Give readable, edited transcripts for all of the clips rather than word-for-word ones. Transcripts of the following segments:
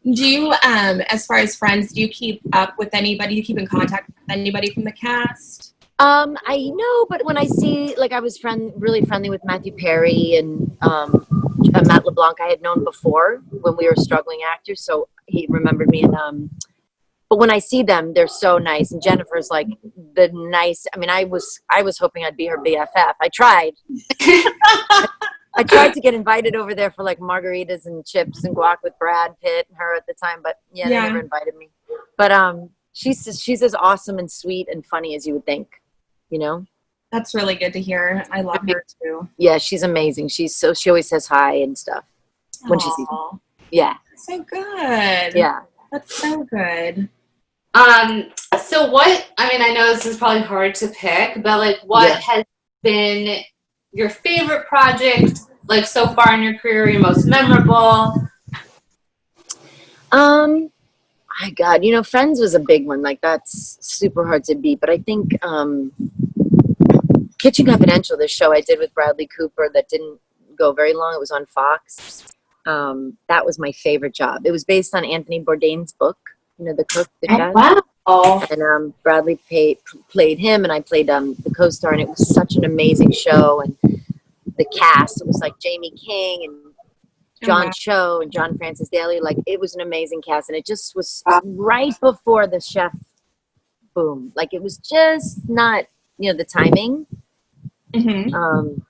Do you, as far as friends, do you keep up with anybody? Do you keep in contact with anybody from the cast? I know, but when I see, like, I was really friendly with Matthew Perry and Matt LeBlanc. I had known before when we were struggling actors, so he remembered me. And but when I see them, they're so nice. And Jennifer's like the nice. I mean, I was hoping I'd be her BFF. I tried. I tried to get invited over there for like margaritas and chips and guac with Brad Pitt and her at the time, but yeah, they never invited me. But she's as awesome and sweet and funny as you would think. You know, that's really good to hear. I love her too. Yeah, she's amazing. She always says hi and stuff when she sees me. Yeah, so good. Yeah, that's so good. So what? I mean, I know this is probably hard to pick, but like, what has been your favorite project, like so far in your career? Your most memorable? My God, you know, Friends was a big one. Like, that's super hard to beat. But I think Kitchen Confidential, the show I did with Bradley Cooper that didn't go very long, it was on Fox. That was my favorite job. It was based on Anthony Bourdain's book, you know, the cook, the chef. Wow. And Bradley played him, and I played the co-star, and it was such an amazing show. And the cast, it was like Jamie King and John Cho and John Francis Daly. Like, it was an amazing cast, and it just was right before the chef boom. Like, it was just not, you know, the timing. Mm-hmm.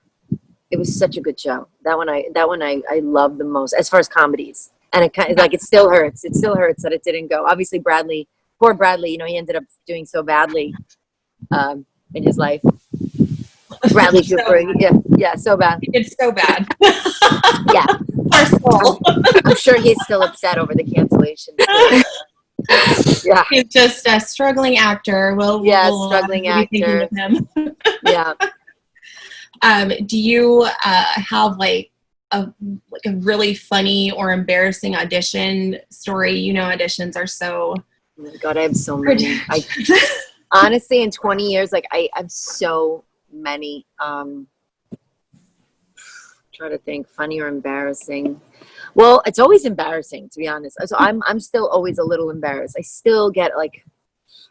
It was such a good show. That one I love the most as far as comedies. And it kind of like, it still hurts. It still hurts that it didn't go. Obviously, poor Bradley, you know, he ended up doing so badly in his life. Bradley Cooper, so bad. It's so bad. Yeah. I'm sure he's still upset over the cancellation. Yeah. He's just a struggling actor. Struggling actor. Of him. Yeah. Do you have like a really funny or embarrassing audition story? You know, auditions are so. Oh my God, I have so many. Honestly, in 20 years, like I have so many. Try to think, funny or embarrassing. Well, it's always embarrassing, to be honest. So I'm still always a little embarrassed. I still get like,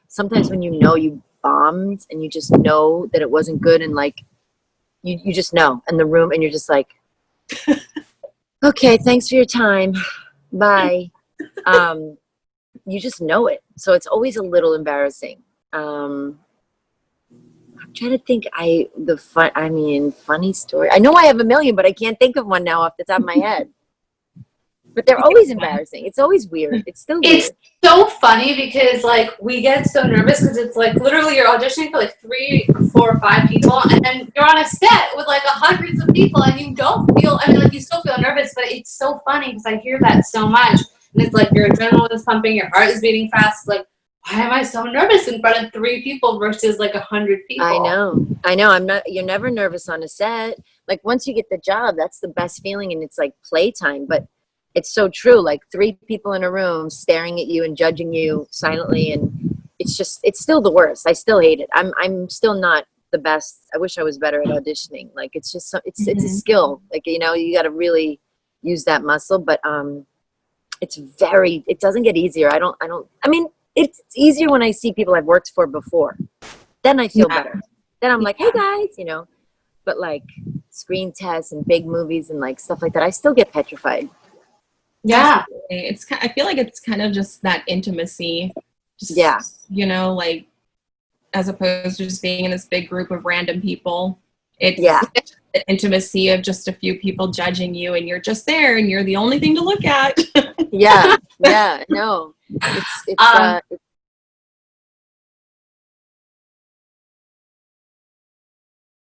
sometimes when you know you bombed and you just know that it wasn't good, and like you just know in the room, and you're just like, okay, thanks for your time, bye. You just know it, so it's always a little embarrassing. I'm trying to think. Funny story. I know I have a million, but I can't think of one now off the top of my head. But they're always embarrassing. It's always weird. It's still weird. It's so funny because like we get so nervous because it's like literally you're auditioning for like 3 or 4 or 5 people, and then you're on a set with like hundreds of people, and you don't feel. I mean, like you still feel nervous, but it's so funny because I hear that so much, and it's like your adrenaline is pumping, your heart is beating fast. Like, why am I so nervous in front of 3 people versus like 100 people? I know. You're never nervous on a set. Like, once you get the job, that's the best feeling, and it's like playtime. But it's so true. Like 3 people in a room staring at you and judging you silently, and it's still the worst. I still hate it. I'm still not the best. I wish I was better at auditioning. Like, it's just it's a skill. Like, you know, you got to really use that muscle. But it doesn't get easier. I mean, it's easier when I see people I've worked for before. Then I feel better. Then I'm like, hey guys, you know. But like screen tests and big movies and like stuff like that, I still get petrified. Yeah. I feel like it's kind of just that intimacy. You know, like, as opposed to just being in this big group of random people. It's the intimacy of just a few people judging you, and you're just there, and you're the only thing to look at. No. It's